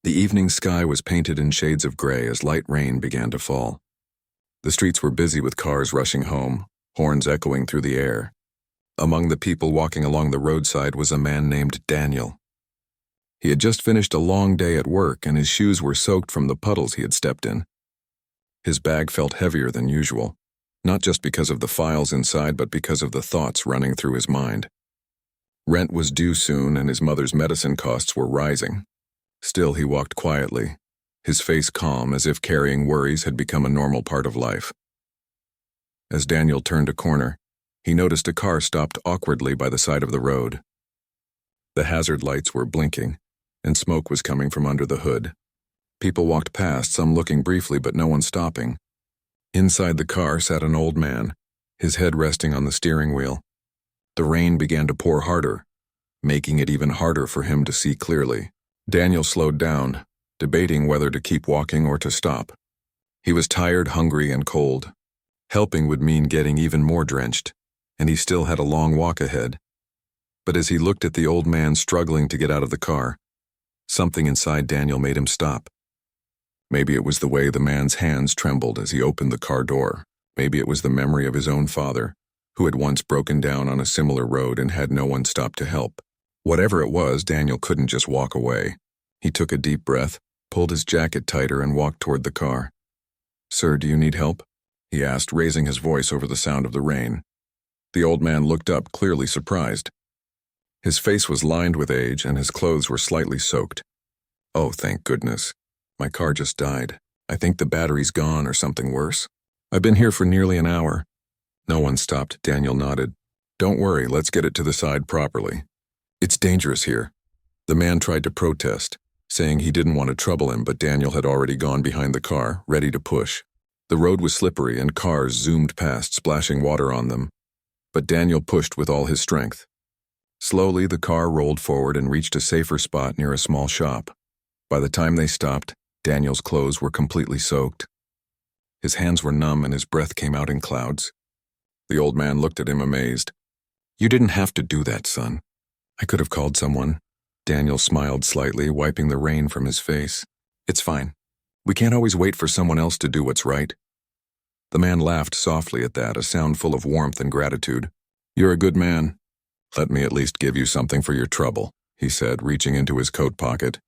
The evening sky was painted in shades of gray as light rain began to fall. The streets were busy with cars rushing home, horns echoing through the air. Among the people walking along the roadside was a man named Daniel. He had just finished a long day at work, and his shoes were soaked from the puddles he had stepped in. His bag felt heavier than usual, not just because of the files inside, but because of the thoughts running through his mind. Rent was due soon, and his mother's medicine costs were rising. Still, he walked quietly, his face calm, as if carrying worries had become a normal part of life. As Daniel turned a corner, he noticed a car stopped awkwardly by the side of the road. The hazard lights were blinking, and smoke was coming from under the hood. People walked past, some looking briefly but no one stopping. Inside the car sat an old man, his head resting on the steering wheel. The rain began to pour harder, making it even harder for him to see clearly. Daniel slowed down, debating whether to keep walking or to stop. He was tired, hungry, and cold. Helping would mean getting even more drenched, and he still had a long walk ahead. But as he looked at the old man struggling to get out of the car, something inside Daniel made him stop. Maybe it was the way the man's hands trembled as he opened the car door. Maybe it was the memory of his own father, who had once broken down on a similar road and had no one stop to help. Whatever it was, Daniel couldn't just walk away. He took a deep breath, pulled his jacket tighter, and walked toward the car. "Sir, do you need help?" he asked, raising his voice over the sound of the rain. The old man looked up, clearly surprised. His face was lined with age, and his clothes were slightly soaked. "Oh, thank goodness. My car just died. I think the battery's gone or something worse. I've been here for nearly an hour." No one stopped. Daniel nodded. "Don't worry, let's get it to the side properly. It's dangerous here." The man tried to protest, saying he didn't want to trouble him, but Daniel had already gone behind the car, ready to push. The road was slippery and cars zoomed past, splashing water on them. But Daniel pushed with all his strength. Slowly, the car rolled forward and reached a safer spot near a small shop. By the time they stopped, Daniel's clothes were completely soaked. His hands were numb and his breath came out in clouds. The old man looked at him amazed. "You didn't have to do that, son. I could have called someone." Daniel smiled slightly, wiping the rain from his face. "It's fine. We can't always wait for someone else to do what's right." The man laughed softly at that, a sound full of warmth and gratitude. "You're a good man. Let me at least give you something for your trouble," he said, reaching into his coat pocket.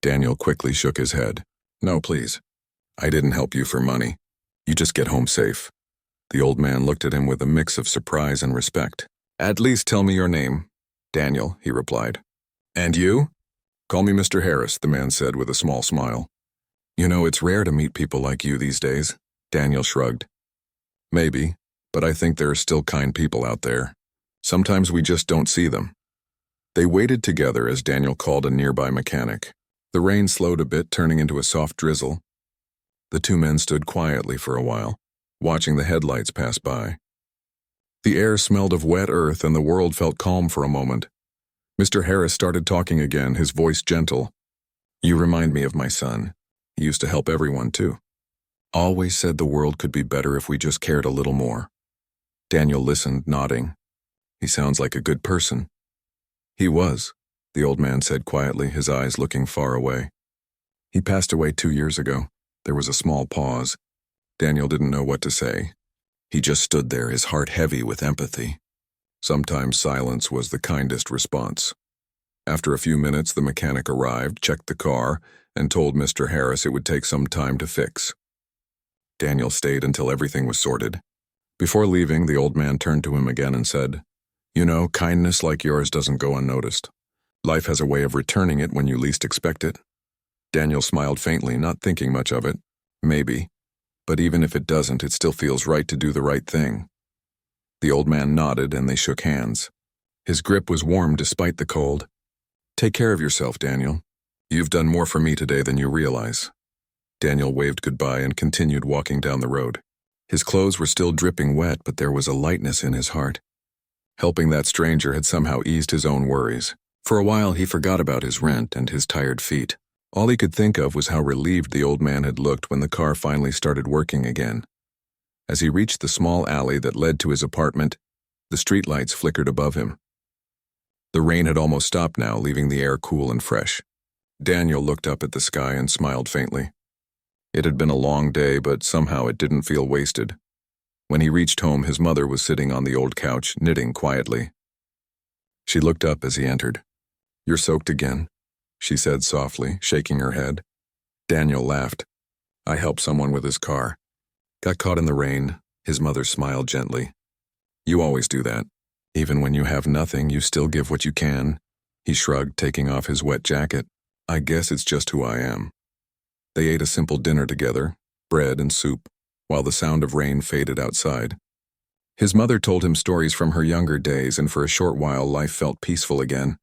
Daniel quickly shook his head. "No, please. I didn't help you for money. You just get home safe." The old man looked at him with a mix of surprise and respect. "At least tell me your name." "Daniel," he replied. "And you?" "Call me Mr. Harris," the man said with a small smile. "You know, it's rare to meet people like you these days." Daniel shrugged. "Maybe, but I think there are still kind people out there. Sometimes we just don't see them." They waited together as Daniel called a nearby mechanic. The rain slowed a bit, turning into a soft drizzle. The two men stood quietly for a while, watching the headlights pass by. The air smelled of wet earth and the world felt calm for a moment. Mr. Harris started talking again, his voice gentle. "You remind me of my son. He used to help everyone too. Always said the world could be better if we just cared a little more." Daniel listened, nodding. "He sounds like a good person." "He was," the old man said quietly, his eyes looking far away. "He passed away 2 years ago." There was a small pause. Daniel didn't know what to say. He just stood there, his heart heavy with empathy. Sometimes silence was the kindest response. After a few minutes, the mechanic arrived, checked the car, and told Mr. Harris it would take some time to fix. Daniel stayed until everything was sorted. Before leaving, the old man turned to him again and said, "You know, kindness like yours doesn't go unnoticed. Life has a way of returning it when you least expect it." Daniel smiled faintly, not thinking much of it. Maybe. But even if it doesn't, it still feels right to do the right thing. The old man nodded and they shook hands. His grip was warm despite the cold. "Take care of yourself, Daniel. You've done more for me today than you realize." Daniel waved goodbye and continued walking down the road. His clothes were still dripping wet, but there was a lightness in his heart. Helping that stranger had somehow eased his own worries. For a while he forgot about his rent and his tired feet. All he could think of was how relieved the old man had looked when the car finally started working again. As he reached the small alley that led to his apartment, the streetlights flickered above him. The rain had almost stopped now, leaving the air cool and fresh. Daniel looked up at the sky and smiled faintly. It had been a long day, but somehow it didn't feel wasted. When he reached home, his mother was sitting on the old couch, knitting quietly. She looked up as he entered. "You're soaked again," she said softly, shaking her head. Daniel laughed. "I helped someone with his car. Got caught in the rain." His mother smiled gently. "You always do that. Even when you have nothing, you still give what you can." He shrugged, taking off his wet jacket. "I guess it's just who I am." They ate a simple dinner together, bread and soup, while the sound of rain faded outside. His mother told him stories from her younger days, and for a short while life felt peaceful again.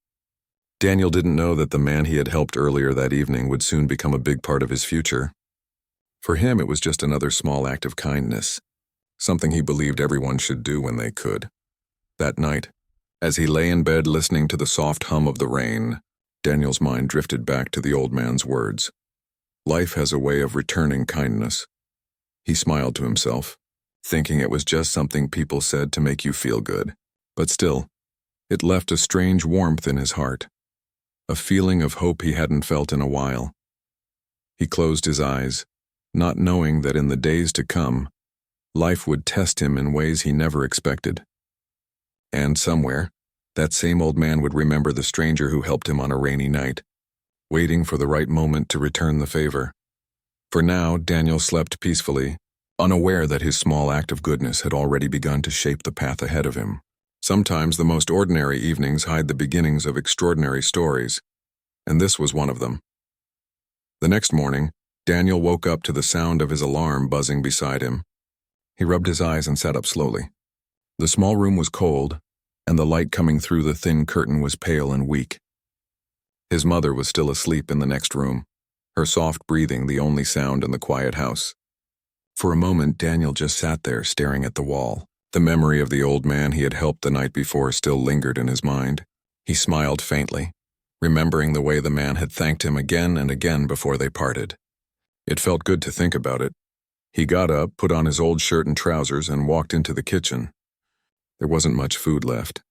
Daniel didn't know that the man he had helped earlier that evening would soon become a big part of his future. For him, it was just another small act of kindness, something he believed everyone should do when they could. That night, as he lay in bed listening to the soft hum of the rain, Daniel's mind drifted back to the old man's words. Life has a way of returning kindness. He smiled to himself, thinking it was just something people said to make you feel good. But still, it left a strange warmth in his heart, a feeling of hope he hadn't felt in a while. He closed his eyes, not knowing that in the days to come, life would test him in ways he never expected. And somewhere, that same old man would remember the stranger who helped him on a rainy night, waiting for the right moment to return the favor. For now, Daniel slept peacefully, unaware that his small act of goodness had already begun to shape the path ahead of him. Sometimes the most ordinary evenings hide the beginnings of extraordinary stories, and this was one of them. The next morning, Daniel woke up to the sound of his alarm buzzing beside him. He rubbed his eyes and sat up slowly. The small room was cold, and the light coming through the thin curtain was pale and weak. His mother was still asleep in the next room, her soft breathing the only sound in the quiet house. For a moment, Daniel just sat there staring at the wall. The memory of the old man he had helped the night before still lingered in his mind. He smiled faintly, remembering the way the man had thanked him again and again before they parted. It felt good to think about it. He got up, put on his old shirt and trousers, and walked into the kitchen. There wasn't much food left,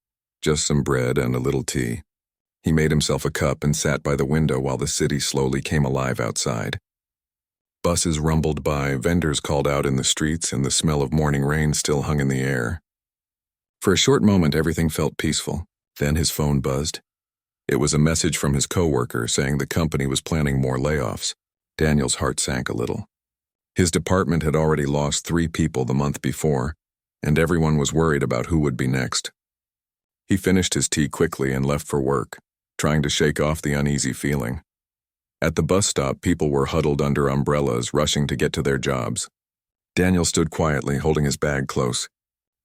just some bread and a little tea. He made himself a cup and sat by the window while the city slowly came alive outside. Buses rumbled by, vendors called out in the streets, and the smell of morning rain still hung in the air. For a short moment, everything felt peaceful. Then his phone buzzed. It was a message from his coworker saying the company was planning more layoffs. Daniel's heart sank a little. His department had already lost 3 people the month before, and everyone was worried about who would be next. He finished his tea quickly and left for work, trying to shake off the uneasy feeling. At the bus stop, people were huddled under umbrellas, rushing to get to their jobs. Daniel stood quietly, holding his bag close.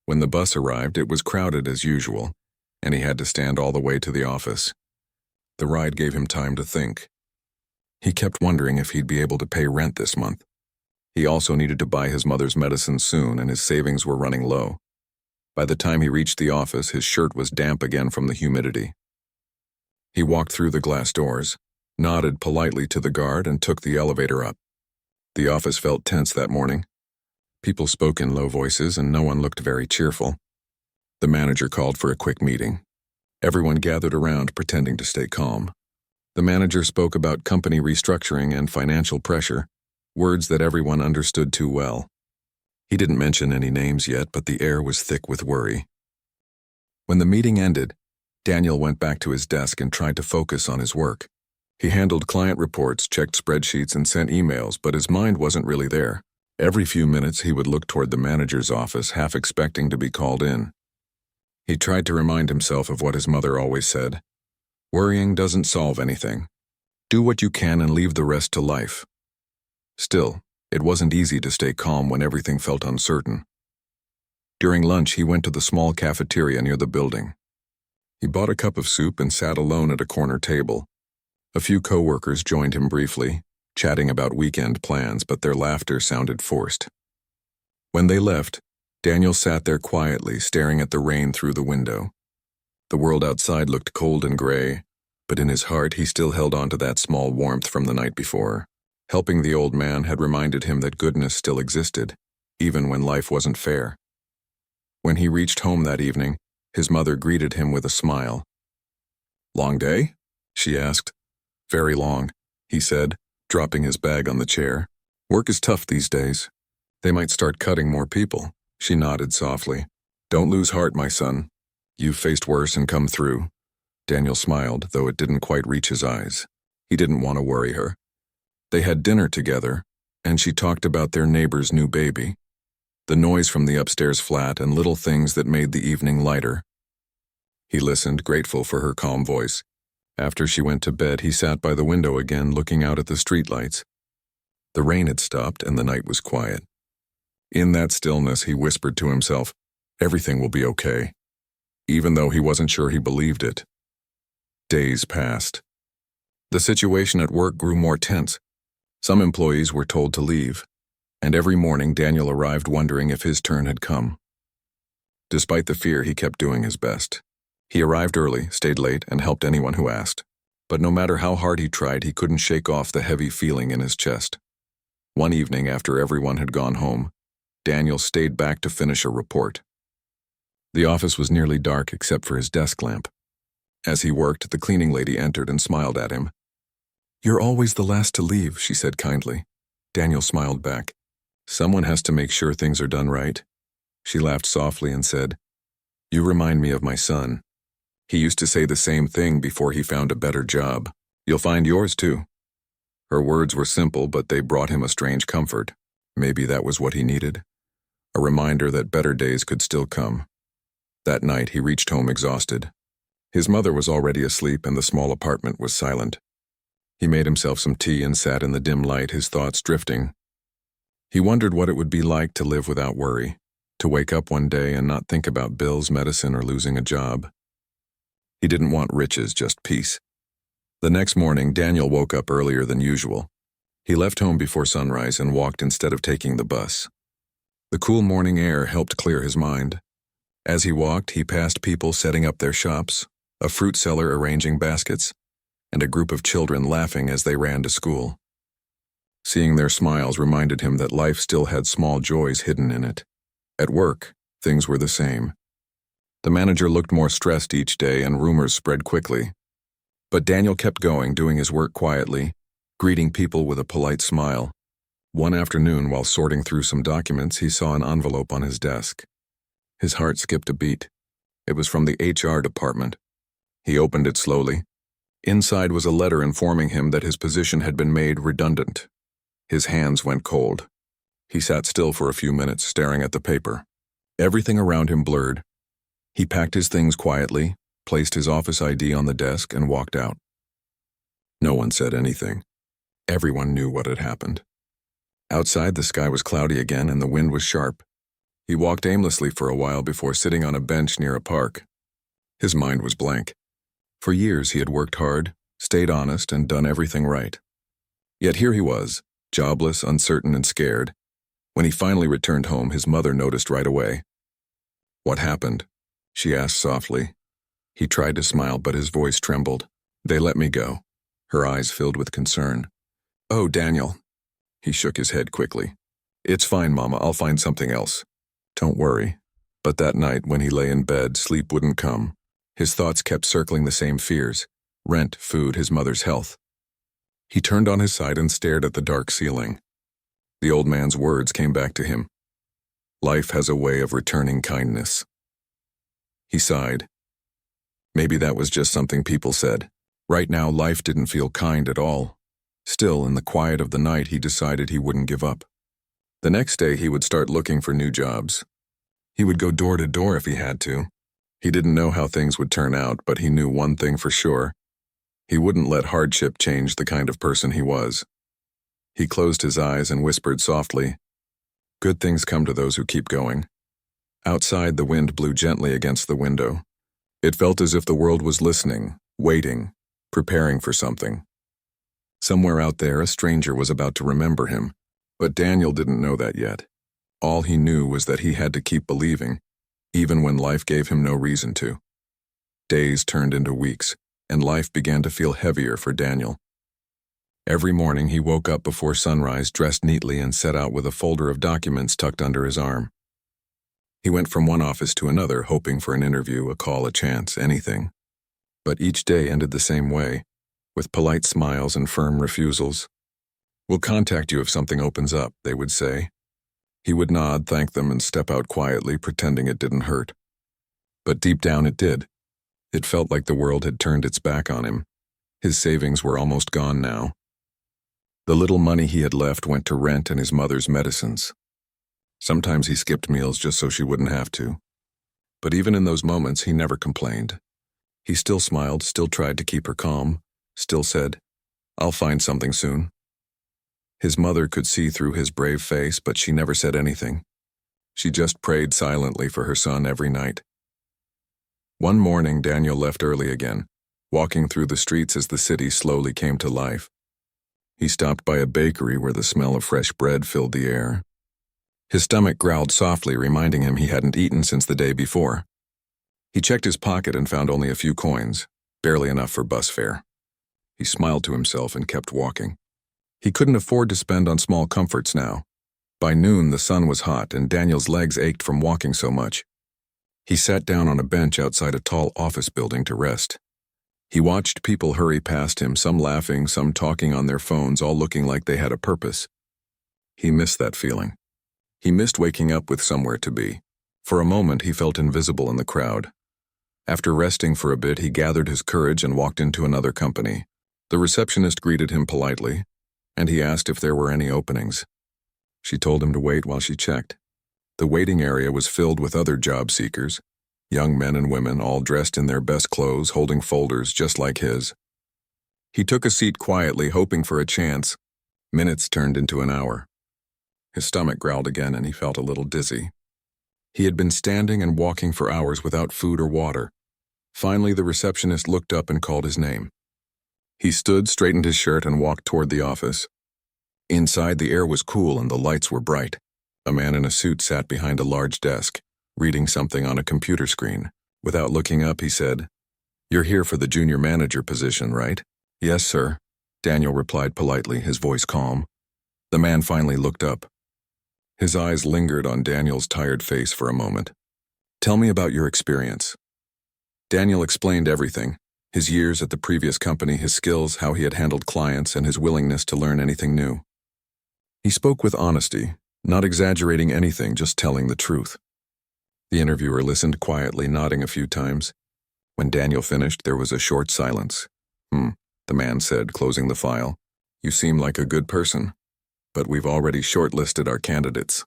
When the bus arrived, it was crowded as usual, and he had to stand all the way to the office. The ride gave him time to think. He kept wondering if he'd be able to pay rent this month. He also needed to buy his mother's medicine soon, and his savings were running low. By the time he reached the office, his shirt was damp again from the humidity. He walked through the glass doors, nodded politely to the guard, and took the elevator up. The office felt tense that morning. People spoke in low voices, and no one looked very cheerful. The manager called for a quick meeting. Everyone gathered around, pretending to stay calm. The manager spoke about company restructuring and financial pressure, words that everyone understood too well. He didn't mention any names yet, but the air was thick with worry. When the meeting ended, Daniel went back to his desk and tried to focus on his work. He handled client reports, checked spreadsheets, and sent emails, but his mind wasn't really there. Every few minutes, he would look toward the manager's office, half expecting to be called in. He tried to remind himself of what his mother always said. Worrying doesn't solve anything. Do what you can and leave the rest to life. Still, it wasn't easy to stay calm when everything felt uncertain. During lunch, he went to the small cafeteria near the building. He bought a cup of soup and sat alone at a corner table. A few coworkers joined him briefly, chatting about weekend plans, but their laughter sounded forced. When they left, Daniel sat there quietly, staring at the rain through the window. The world outside looked cold and gray, but in his heart he still held on to that small warmth from the night before. Helping the old man had reminded him that goodness still existed, even when life wasn't fair. When he reached home that evening, his mother greeted him with a smile. "Long day?" she asked, Very long, he said, dropping his bag on the chair. Work is tough these days. They might start cutting more people. She nodded softly. Don't lose heart, my son. You've faced worse and come through. Daniel smiled, though it didn't quite reach his eyes. He didn't want to worry her. They had dinner together, and she talked about their neighbor's new baby, the noise from the upstairs flat and little things that made the evening lighter. He listened, grateful for her calm voice. After she went to bed, he sat by the window again, looking out at the streetlights. The rain had stopped and the night was quiet. In that stillness, he whispered to himself, everything will be okay, even though he wasn't sure he believed it. Days passed. The situation at work grew more tense. Some employees were told to leave, and every morning Daniel arrived wondering if his turn had come. Despite the fear, he kept doing his best. He arrived early, stayed late, and helped anyone who asked. But no matter how hard he tried, he couldn't shake off the heavy feeling in his chest. One evening, after everyone had gone home, Daniel stayed back to finish a report. The office was nearly dark except for his desk lamp. As he worked, the cleaning lady entered and smiled at him. You're always the last to leave, she said kindly. Daniel smiled back. Someone has to make sure things are done right. She laughed softly and said, You remind me of my son. He used to say the same thing before he found a better job. You'll find yours too. Her words were simple, but they brought him a strange comfort. Maybe that was what he needed. A reminder that better days could still come. That night, he reached home exhausted. His mother was already asleep and the small apartment was silent. He made himself some tea and sat in the dim light, his thoughts drifting. He wondered what it would be like to live without worry, to wake up one day and not think about bills, medicine, or losing a job. He didn't want riches, just peace. The next morning, Daniel woke up earlier than usual. He left home before sunrise and walked instead of taking the bus. The cool morning air helped clear his mind. As he walked, he passed people setting up their shops, a fruit seller arranging baskets, and a group of children laughing as they ran to school. Seeing their smiles reminded him that life still had small joys hidden in it. At work, things were the same. The manager looked more stressed each day and rumors spread quickly. But Daniel kept going, doing his work quietly, greeting people with a polite smile. One afternoon, while sorting through some documents, he saw an envelope on his desk. His heart skipped a beat. It was from the HR department. He opened it slowly. Inside was a letter informing him that his position had been made redundant. His hands went cold. He sat still for a few minutes, staring at the paper. Everything around him blurred. He packed his things quietly, placed his office ID on the desk, and walked out. No one said anything. Everyone knew what had happened. Outside, the sky was cloudy again and the wind was sharp. He walked aimlessly for a while before sitting on a bench near a park. His mind was blank. For years he had worked hard, stayed honest, and done everything right. Yet here he was, jobless, uncertain, and scared. When he finally returned home, his mother noticed right away. What happened? She asked softly. He tried to smile, but his voice trembled. They let me go. Her eyes filled with concern. Oh, Daniel. He shook his head quickly. It's fine, Mama, I'll find something else. Don't worry. But that night, when he lay in bed, sleep wouldn't come. His thoughts kept circling the same fears. Rent, food, his mother's health. He turned on his side and stared at the dark ceiling. The old man's words came back to him. Life has a way of returning kindness. He sighed. Maybe that was just something people said. Right now, life didn't feel kind at all. Still, in the quiet of the night, he decided he wouldn't give up. The next day, he would start looking for new jobs. He would go door to door if he had to. He didn't know how things would turn out, but he knew one thing for sure. He wouldn't let hardship change the kind of person he was. He closed his eyes and whispered softly, Good things come to those who keep going. Outside, the wind blew gently against the window. It felt as if the world was listening, waiting, preparing for something. Somewhere out there, a stranger was about to remember him, but Daniel didn't know that yet. All he knew was that he had to keep believing, even when life gave him no reason to. Days turned into weeks, and life began to feel heavier for Daniel. Every morning he woke up before sunrise, dressed neatly, and set out with a folder of documents tucked under his arm. He went from one office to another, hoping for an interview, a call, a chance, anything. But each day ended the same way. with polite smiles and firm refusals. "We'll contact you if something opens up," they would say. He would nod, thank them, and step out quietly, pretending it didn't hurt. But deep down it did. It felt like the world had turned its back on him. His savings were almost gone now. The little money he had left went to rent and his mother's medicines. Sometimes he skipped meals just so she wouldn't have to. But even in those moments, he never complained. He still smiled, still tried to keep her calm, still said, "I'll find something soon." His mother could see through his brave face, but she never said anything. She just prayed silently for her son every night. One morning, Daniel left early again, walking through the streets as the city slowly came to life. He stopped by a bakery where the smell of fresh bread filled the air. His stomach growled softly, reminding him he hadn't eaten since the day before. He checked his pocket and found only a few coins, barely enough for bus fare. He smiled to himself and kept walking. He couldn't afford to spend on small comforts now. By noon, the sun was hot, and Daniel's legs ached from walking so much. He sat down on a bench outside a tall office building to rest. He watched people hurry past him, some laughing, some talking on their phones, all looking like they had a purpose. He missed that feeling. He missed waking up with somewhere to be. For a moment, he felt invisible in the crowd. After resting for a bit, he gathered his courage and walked into another company. The receptionist greeted him politely, and he asked if there were any openings. She told him to wait while she checked. The waiting area was filled with other job seekers, young men and women, all dressed in their best clothes, holding folders just like his. He took a seat quietly, hoping for a chance. Minutes turned into an hour. His stomach growled again, and he felt a little dizzy. He had been standing and walking for hours without food or water. Finally, the receptionist looked up and called his name. He stood, straightened his shirt, and walked toward the office. Inside, the air was cool and the lights were bright. A man in a suit sat behind a large desk, reading something on a computer screen. Without looking up, he said, "You're here for the junior manager position, right?" "Yes, sir," Daniel replied politely, his voice calm. The man finally looked up. His eyes lingered on Daniel's tired face for a moment. "Tell me about your experience." Daniel explained everything: his years at the previous company, his skills, how he had handled clients, and his willingness to learn anything new. He spoke with honesty, not exaggerating anything, just telling the truth. The interviewer listened quietly, nodding a few times. When Daniel finished, there was a short silence. The man said, closing the file. "You seem like a good person, but we've already shortlisted our candidates.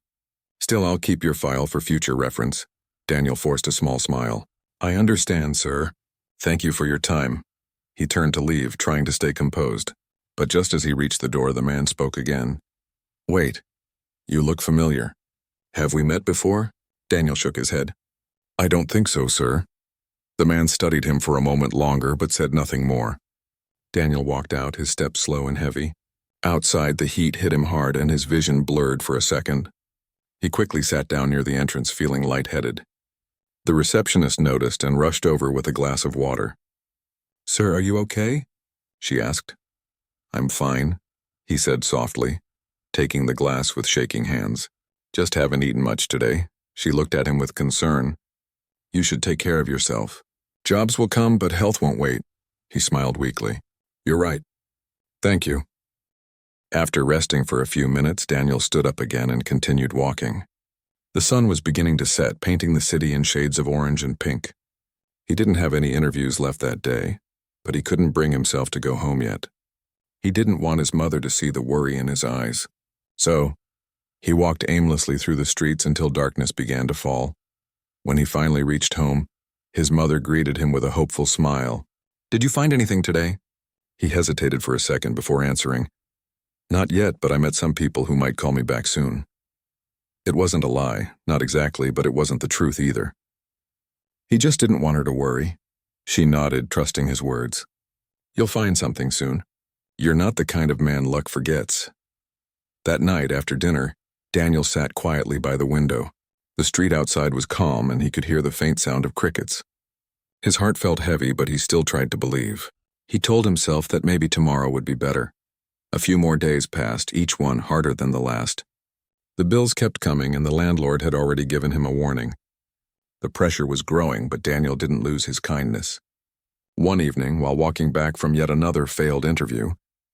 Still, I'll keep your file for future reference." Daniel forced a small smile. "I understand, sir. Thank you for your time." He turned to leave, trying to stay composed. But just as he reached the door, the man spoke again. "Wait. You look familiar. Have we met before?" Daniel shook his head. "I don't think so, sir." The man studied him for a moment longer, but said nothing more. Daniel walked out, his steps slow and heavy. Outside, the heat hit him hard, and his vision blurred for a second. He quickly sat down near the entrance, feeling lightheaded. The receptionist noticed and rushed over with a glass of water. "Sir, are you okay?" she asked. "I'm fine," he said softly, taking the glass with shaking hands. "Just haven't eaten much today." She looked at him with concern. "You should take care of yourself. Jobs will come, but health won't wait." He smiled weakly. "You're right. Thank you." After resting for a few minutes, Daniel stood up again and continued walking. The sun was beginning to set, painting the city in shades of orange and pink. He didn't have any interviews left that day, but he couldn't bring himself to go home yet. He didn't want his mother to see the worry in his eyes. So, he walked aimlessly through the streets until darkness began to fall. When he finally reached home, his mother greeted him with a hopeful smile. "Did you find anything today?" He hesitated for a second before answering. "Not yet, but I met some people who might call me back soon." It wasn't a lie, not exactly, but it wasn't the truth either. He just didn't want her to worry. She nodded, trusting his words. "You'll find something soon. You're not the kind of man luck forgets." That night, after dinner, Daniel sat quietly by the window. The street outside was calm, and he could hear the faint sound of crickets. His heart felt heavy, but he still tried to believe. He told himself that maybe tomorrow would be better. A few more days passed, each one harder than the last. The bills kept coming, and the landlord had already given him a warning. The pressure was growing, but Daniel didn't lose his kindness. One evening, while walking back from yet another failed interview,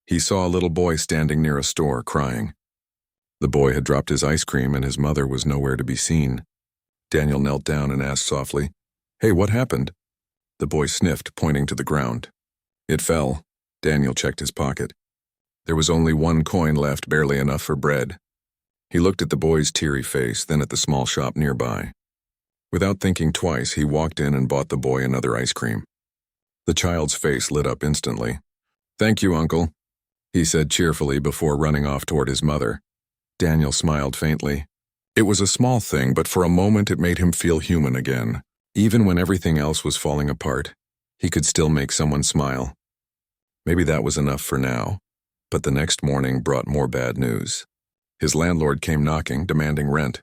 he saw a little boy standing near a store crying. The boy had dropped his ice cream and his mother was nowhere to be seen. Daniel knelt down and asked softly, "Hey, what happened?" The boy sniffed, pointing to the ground. "It fell." Daniel checked his pocket. There was only one coin left, barely enough for bread. He looked at the boy's teary face, then at the small shop nearby. Without thinking twice, he walked in and bought the boy another ice cream. The child's face lit up instantly. "Thank you, Uncle," he said cheerfully before running off toward his mother. Daniel smiled faintly. It was a small thing, but for a moment it made him feel human again. Even when everything else was falling apart, he could still make someone smile. Maybe that was enough for now, but the next morning brought more bad news. His landlord came knocking, demanding rent.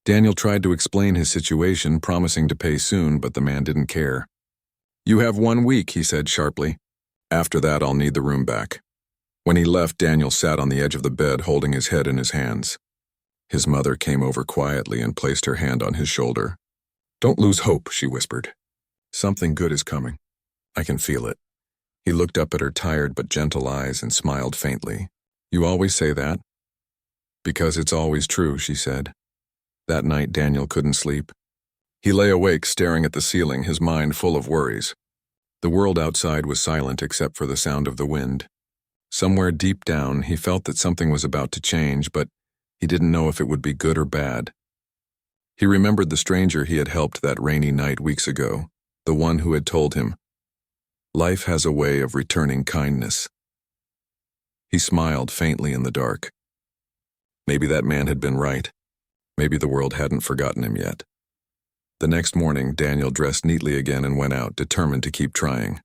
Daniel tried to explain his situation, promising to pay soon, but the man didn't care. "You have 1 week," he said sharply. "After that, I'll need the room back." When he left, Daniel sat on the edge of the bed, holding his head in his hands. His mother came over quietly and placed her hand on his shoulder. "Don't lose hope," she whispered. "Something good is coming. I can feel it." He looked up at her tired but gentle eyes and smiled faintly. "You always say that?" "Because it's always true," she said. That night, Daniel couldn't sleep. He lay awake, staring at the ceiling, his mind full of worries. The world outside was silent except for the sound of the wind. Somewhere deep down, he felt that something was about to change, but he didn't know if it would be good or bad. He remembered the stranger he had helped that rainy night weeks ago, the one who had told him, "Life has a way of returning kindness." He smiled faintly in the dark. Maybe that man had been right. Maybe the world hadn't forgotten him yet. The next morning, Daniel dressed neatly again and went out, determined to keep trying.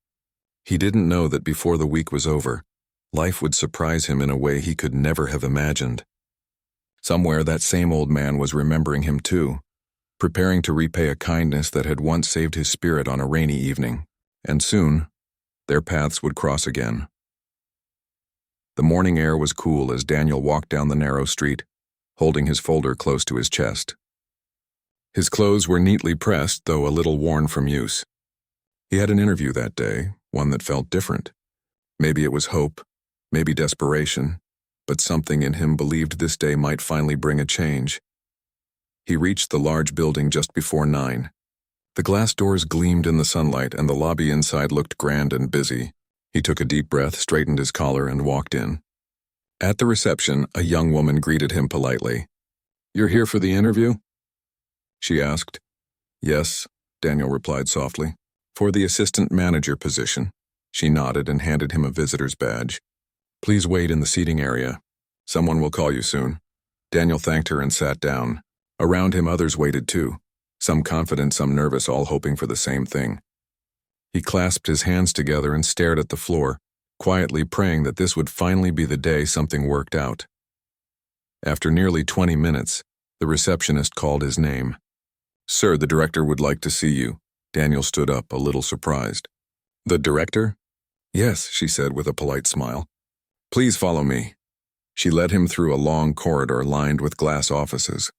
He didn't know that before the week was over, life would surprise him in a way he could never have imagined. Somewhere that same old man was remembering him too, preparing to repay a kindness that had once saved his spirit on a rainy evening, and soon, their paths would cross again. The morning air was cool as Daniel walked down the narrow street, holding his folder close to his chest. His clothes were neatly pressed, though a little worn from use. He had an interview that day, one that felt different. Maybe it was hope, maybe desperation, but something in him believed this day might finally bring a change. He reached the large building just before 9. The glass doors gleamed in the sunlight, and the lobby inside looked grand and busy. He took a deep breath, straightened his collar, and walked in. At the reception, a young woman greeted him politely. "You're here for the interview?" she asked. "Yes," Daniel replied softly. "For the assistant manager position." She nodded and handed him a visitor's badge. "Please wait in the seating area. Someone will call you soon." Daniel thanked her and sat down. Around him others waited too, some confident, some nervous, all hoping for the same thing. He clasped his hands together and stared at the floor, quietly praying that this would finally be the day something worked out. After nearly 20 minutes, the receptionist called his name. "Sir, the director would like to see you." Daniel stood up, a little surprised. "The director?" "Yes," she said with a polite smile. "Please follow me." She led him through a long corridor lined with glass offices.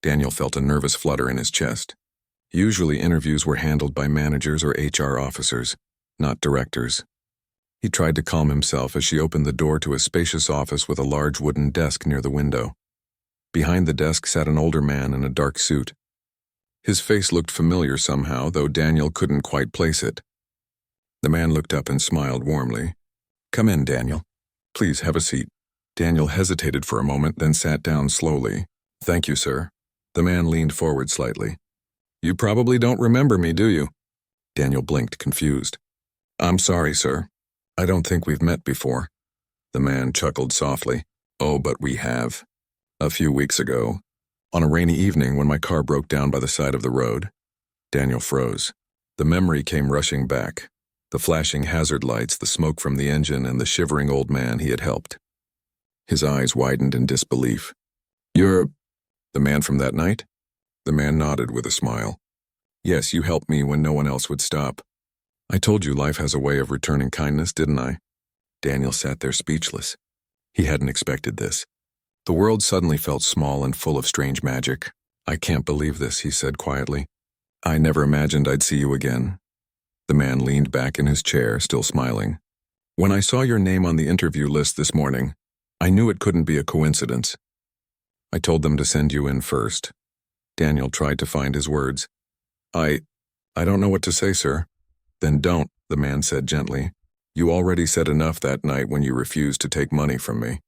Daniel felt a nervous flutter in his chest. Usually interviews were handled by managers or HR officers, not directors. He tried to calm himself as she opened the door to a spacious office with a large wooden desk near the window. Behind the desk sat an older man in a dark suit. His face looked familiar somehow, though Daniel couldn't quite place it. The man looked up and smiled warmly. "Come in, Daniel. Please have a seat." Daniel hesitated for a moment, then sat down slowly. "Thank you, sir." The man leaned forward slightly. "You probably don't remember me, do you?" Daniel blinked, confused. "I'm sorry, sir. I don't think we've met before." The man chuckled softly. "Oh, but we have. A few weeks ago, on a rainy evening when my car broke down by the side of the road." Daniel froze. The memory came rushing back. The flashing hazard lights, the smoke from the engine, and the shivering old man he had helped. His eyes widened in disbelief. "You're the man from that night?" The man nodded with a smile. "Yes, you helped me when no one else would stop. I told you life has a way of returning kindness, didn't I?" Daniel sat there speechless. He hadn't expected this. The world suddenly felt small and full of strange magic. "I can't believe this," he said quietly. "I never imagined I'd see you again." The man leaned back in his chair, still smiling. When I saw your name on the interview list this morning, I knew it couldn't be a coincidence. I told them to send you in first. Daniel tried to find his words. I don't know what to say, sir. Then don't, the man said gently. You already said enough that night when you refused to take money from me.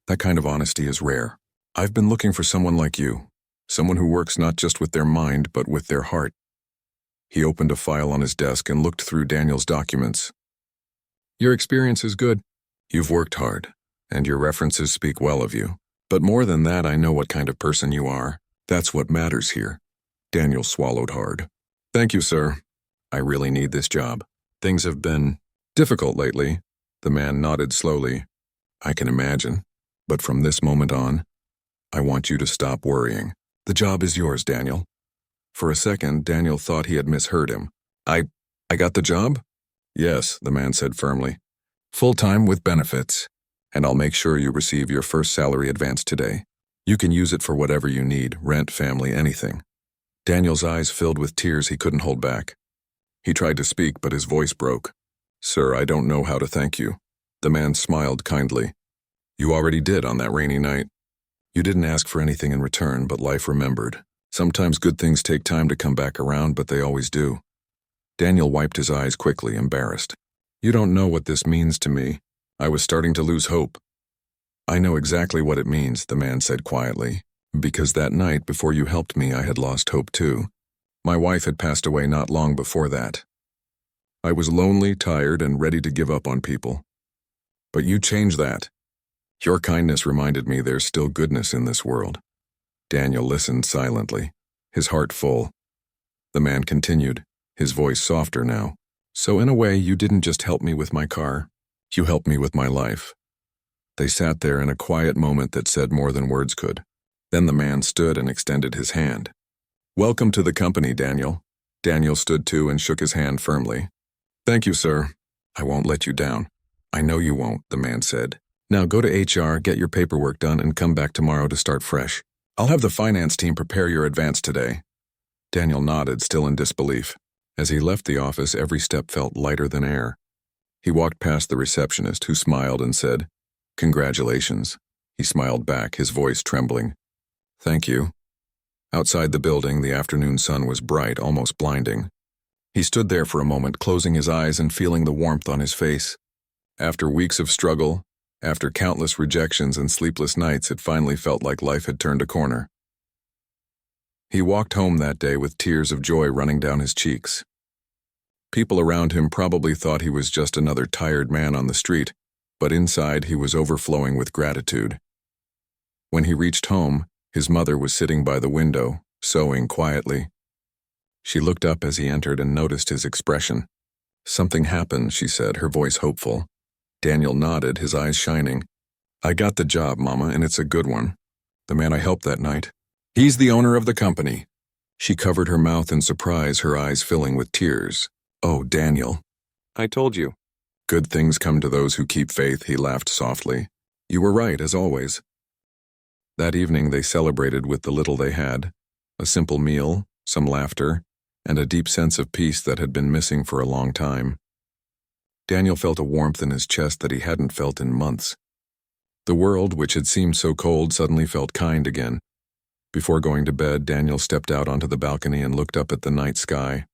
That kind of honesty is rare. I've been looking for someone like you, someone who works not just with their mind, but with their heart. He opened a file on his desk and looked through Daniel's documents. Your experience is good. You've worked hard, and your references speak well of you. But more than that, I know what kind of person you are. That's what matters here. Daniel swallowed hard. Thank you, sir. I really need this job. Things have been difficult lately. The man nodded slowly. I can imagine. But from this moment on, I want you to stop worrying. The job is yours, Daniel. For a second, Daniel thought he had misheard him. I got the job? Yes, the man said firmly. Full-time with benefits. And I'll make sure you receive your first salary advance today. You can use it for whatever you need, rent, family, anything. Daniel's eyes filled with tears he couldn't hold back. He tried to speak, but his voice broke. Sir, I don't know how to thank you. The man smiled kindly. You already did on that rainy night. You didn't ask for anything in return, but life remembered. Sometimes good things take time to come back around, but they always do. Daniel wiped his eyes quickly, embarrassed. You don't know what this means to me. I was starting to lose hope. I know exactly what it means, the man said quietly. Because that night before you helped me, I had lost hope too. My wife had passed away not long before that. I was lonely, tired, and ready to give up on people. But you changed that. Your kindness reminded me there's still goodness in this world. Daniel listened silently, his heart full. The man continued, his voice softer now. So in a way, you didn't just help me with my car. You helped me with my life. They sat there in a quiet moment that said more than words could. Then the man stood and extended his hand. Welcome to the company, Daniel. Daniel stood too and shook his hand firmly. Thank you, sir. I won't let you down. I know you won't, the man said. Now go to HR, get your paperwork done, and come back tomorrow to start fresh. I'll have the finance team prepare your advance today. Daniel nodded, still in disbelief. As he left the office, every step felt lighter than air. He walked past the receptionist, who smiled and said, Congratulations. He smiled back, his voice trembling. Thank you. Outside the building, the afternoon sun was bright, almost blinding. He stood there for a moment, closing his eyes and feeling the warmth on his face. After weeks of struggle, after countless rejections and sleepless nights, it finally felt like life had turned a corner. He walked home that day with tears of joy running down his cheeks. People around him probably thought he was just another tired man on the street, but inside he was overflowing with gratitude. When he reached home, his mother was sitting by the window, sewing quietly. She looked up as he entered and noticed his expression. Something happened, she said, her voice hopeful. Daniel nodded, his eyes shining. I got the job, Mama, and it's a good one. The man I helped that night. He's the owner of the company. She covered her mouth in surprise, her eyes filling with tears. Oh, Daniel. I told you. Good things come to those who keep faith, he laughed softly. You were right, as always. That evening they celebrated with the little they had. A simple meal, some laughter, and a deep sense of peace that had been missing for a long time. Daniel felt a warmth in his chest that he hadn't felt in months. The world, which had seemed so cold, suddenly felt kind again. Before going to bed, Daniel stepped out onto the balcony and looked up at the night sky.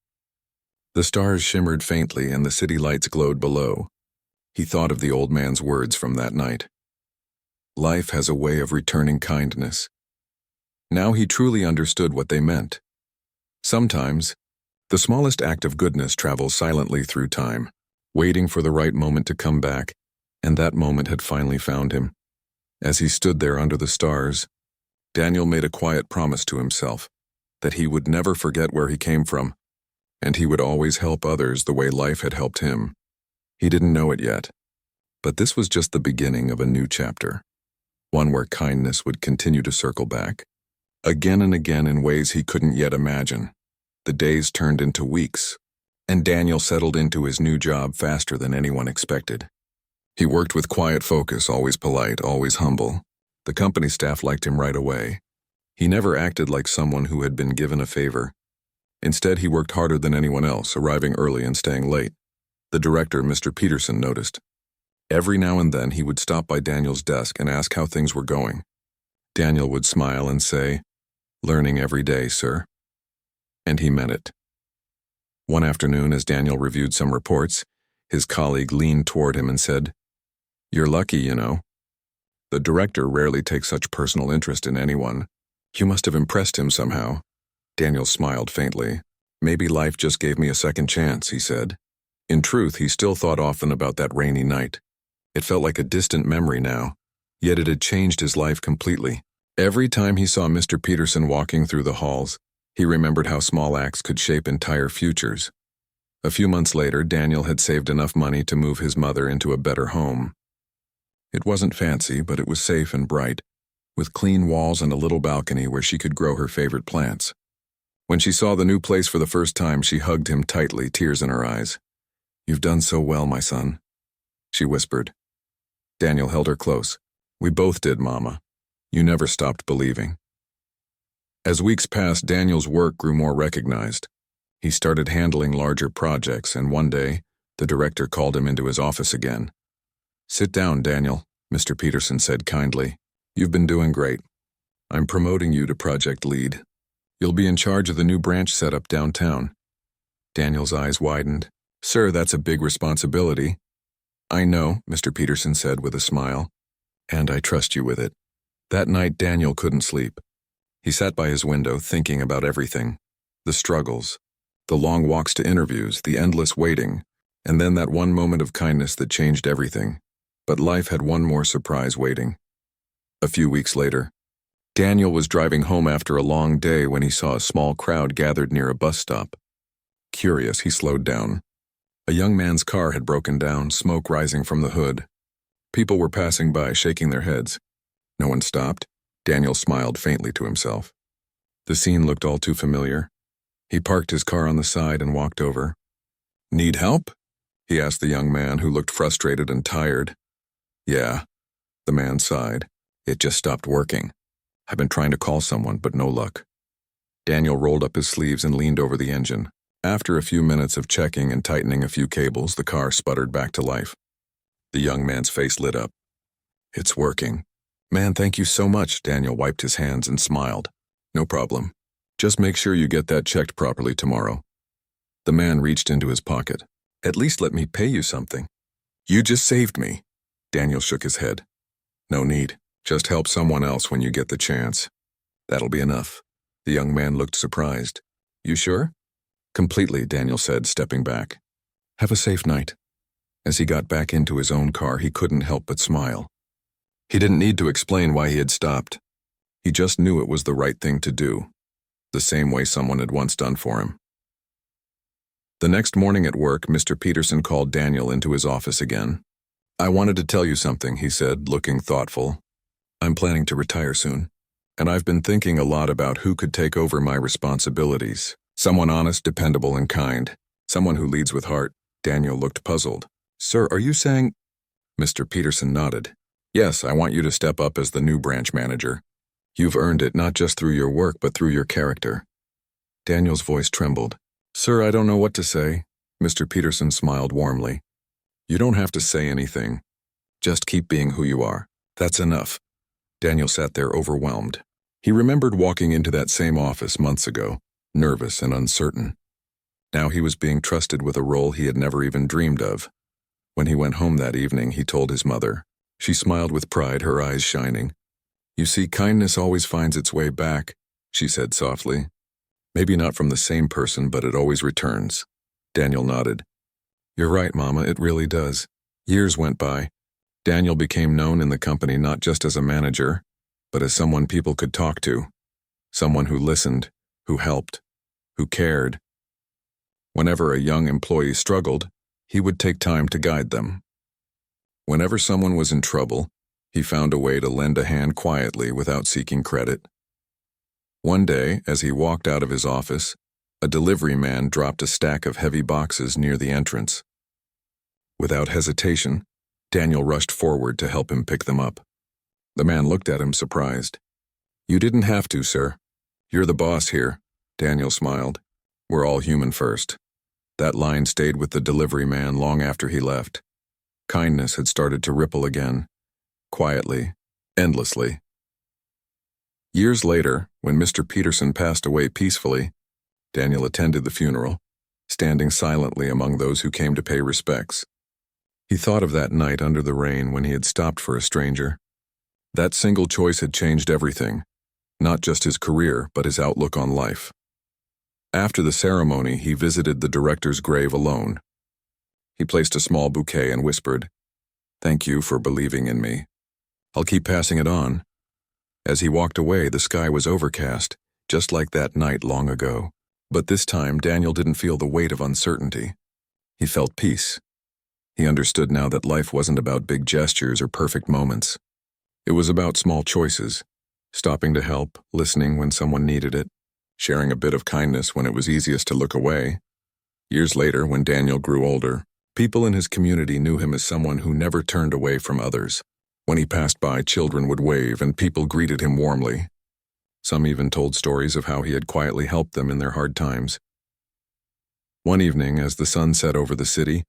The stars shimmered faintly and the city lights glowed below. He thought of the old man's words from that night. Life has a way of returning kindness. Now he truly understood what they meant. Sometimes, the smallest act of goodness travels silently through time, waiting for the right moment to come back, and that moment had finally found him. As he stood there under the stars, Daniel made a quiet promise to himself that he would never forget where he came from, and he would always help others the way life had helped him. He didn't know it yet, but this was just the beginning of a new chapter, one where kindness would continue to circle back, again and again in ways he couldn't yet imagine. The days turned into weeks, and Daniel settled into his new job faster than anyone expected. He worked with quiet focus, always polite, always humble. The company staff liked him right away. He never acted like someone who had been given a favor. Instead, he worked harder than anyone else, arriving early and staying late. The director, Mr. Peterson, noticed. Every now and then, he would stop by Daniel's desk and ask how things were going. Daniel would smile and say, "Learning every day, sir." And he meant it. One afternoon, as Daniel reviewed some reports, his colleague leaned toward him and said, "You're lucky, you know." The director rarely takes such personal interest in anyone. You must have impressed him somehow. Daniel smiled faintly. "Maybe life just gave me a second chance," he said. In truth, he still thought often about that rainy night. It felt like a distant memory now, yet it had changed his life completely. Every time he saw Mr. Peterson walking through the halls, he remembered how small acts could shape entire futures. A few months later, Daniel had saved enough money to move his mother into a better home. It wasn't fancy, but it was safe and bright, with clean walls and a little balcony where she could grow her favorite plants. When she saw the new place for the first time, she hugged him tightly, tears in her eyes. "You've done so well, my son," she whispered. Daniel held her close. "We both did, Mama. You never stopped believing." As weeks passed, Daniel's work grew more recognized. He started handling larger projects, and one day, the director called him into his office again. "Sit down, Daniel," Mr. Peterson said kindly. "You've been doing great. I'm promoting you to project lead. You'll be in charge of the new branch setup downtown." Daniel's eyes widened. "Sir, that's a big responsibility." "I know," Mr. Peterson said with a smile. "And I trust you with it." That night, Daniel couldn't sleep. He sat by his window thinking about everything. The struggles, the long walks to interviews, the endless waiting, and then that one moment of kindness that changed everything. But life had one more surprise waiting. A few weeks later, Daniel was driving home after a long day when he saw a small crowd gathered near a bus stop. Curious, he slowed down. A young man's car had broken down, smoke rising from the hood. People were passing by, shaking their heads. No one stopped. Daniel smiled faintly to himself. The scene looked all too familiar. He parked his car on the side and walked over. "Need help?" he asked the young man, who looked frustrated and tired. "Yeah," the man sighed. "It just stopped working. I've been trying to call someone, but no luck." Daniel rolled up his sleeves and leaned over the engine. After a few minutes of checking and tightening a few cables, the car sputtered back to life. The young man's face lit up. "It's working." "Man, thank you so much," Daniel wiped his hands and smiled. "No problem. Just make sure you get that checked properly tomorrow." The man reached into his pocket. "At least let me pay you something." "You just saved me." Daniel shook his head. "No need. Just help someone else when you get the chance." "That'll be enough." The young man looked surprised. "You sure?" "Completely," Daniel said, stepping back. "Have a safe night." As he got back into his own car, he couldn't help but smile. He didn't need to explain why he had stopped. He just knew it was the right thing to do, the same way someone had once done for him. The next morning at work, Mr. Peterson called Daniel into his office again. "I wanted to tell you something," he said, looking thoughtful. "I'm planning to retire soon, and I've been thinking a lot about who could take over my responsibilities. Someone honest, dependable, and kind. Someone who leads with heart." Daniel looked puzzled. "Sir, are you saying—" Mr. Peterson nodded. "Yes, I want you to step up as the new branch manager. You've earned it not just through your work, but through your character." Daniel's voice trembled. "Sir, I don't know what to say." Mr. Peterson smiled warmly. "You don't have to say anything. Just keep being who you are. That's enough." Daniel sat there overwhelmed. He remembered walking into that same office months ago, nervous and uncertain. Now he was being trusted with a role he had never even dreamed of. When he went home that evening, he told his mother. She smiled with pride, her eyes shining. "You see, kindness always finds its way back," she said softly. "Maybe not from the same person, but it always returns." Daniel nodded. "You're right, Mama, it really does." Years went by. Daniel became known in the company not just as a manager, but as someone people could talk to. Someone who listened, who helped, who cared. Whenever a young employee struggled, he would take time to guide them. Whenever someone was in trouble, he found a way to lend a hand quietly without seeking credit. One day, as he walked out of his office, a delivery man dropped a stack of heavy boxes near the entrance. Without hesitation, Daniel rushed forward to help him pick them up. The man looked at him surprised. "You didn't have to, sir. You're the boss here," Daniel smiled. We're all human first. That line stayed with the delivery man long after he left. Kindness had started to ripple again, quietly, endlessly. Years later, when Mr. Peterson passed away peacefully, Daniel attended the funeral, standing silently among those who came to pay respects. He thought of that night under the rain when he had stopped for a stranger. That single choice had changed everything, not just his career, but his outlook on life. After the ceremony, he visited the director's grave alone. He placed a small bouquet and whispered, "Thank you for believing in me. I'll keep passing it on." As he walked away, the sky was overcast, just like that night long ago. But this time, Daniel didn't feel the weight of uncertainty. He felt peace. He understood now that life wasn't about big gestures or perfect moments. It was about small choices, stopping to help, listening when someone needed it, sharing a bit of kindness when it was easiest to look away. Years later, when Daniel grew older, people in his community knew him as someone who never turned away from others. When he passed by, children would wave and people greeted him warmly. Some even told stories of how he had quietly helped them in their hard times. One evening, as the sun set over the city,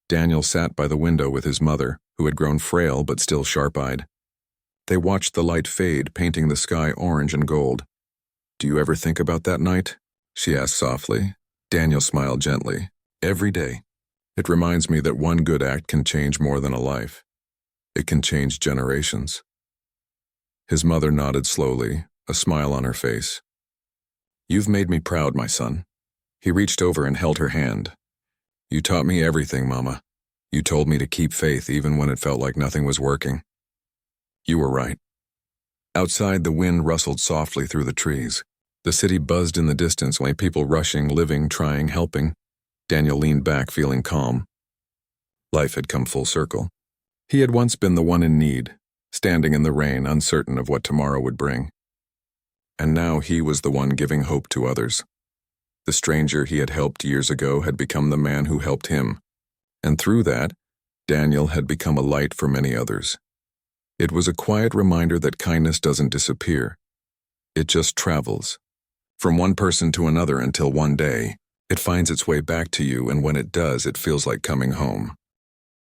Daniel sat by the window with his mother, who had grown frail but still sharp-eyed. They watched the light fade, painting the sky orange and gold. "Do you ever think about that night?" she asked softly. Daniel smiled gently. "Every day. It reminds me that one good act can change more than a life. It can change generations." His mother nodded slowly, a smile on her face. "You've made me proud, my son." He reached over and held her hand. "You taught me everything, Mama. You told me to keep faith even when it felt like nothing was working." "You were right." Outside, the wind rustled softly through the trees. The city buzzed in the distance, like people rushing, living, trying, helping. Daniel leaned back, feeling calm. Life had come full circle. He had once been the one in need, standing in the rain, uncertain of what tomorrow would bring. And now he was the one giving hope to others. The stranger he had helped years ago had become the man who helped him. And through that, Daniel had become a light for many others. It was a quiet reminder that kindness doesn't disappear. It just travels, from one person to another until one day, it finds its way back to you, and when it does, it feels like coming home.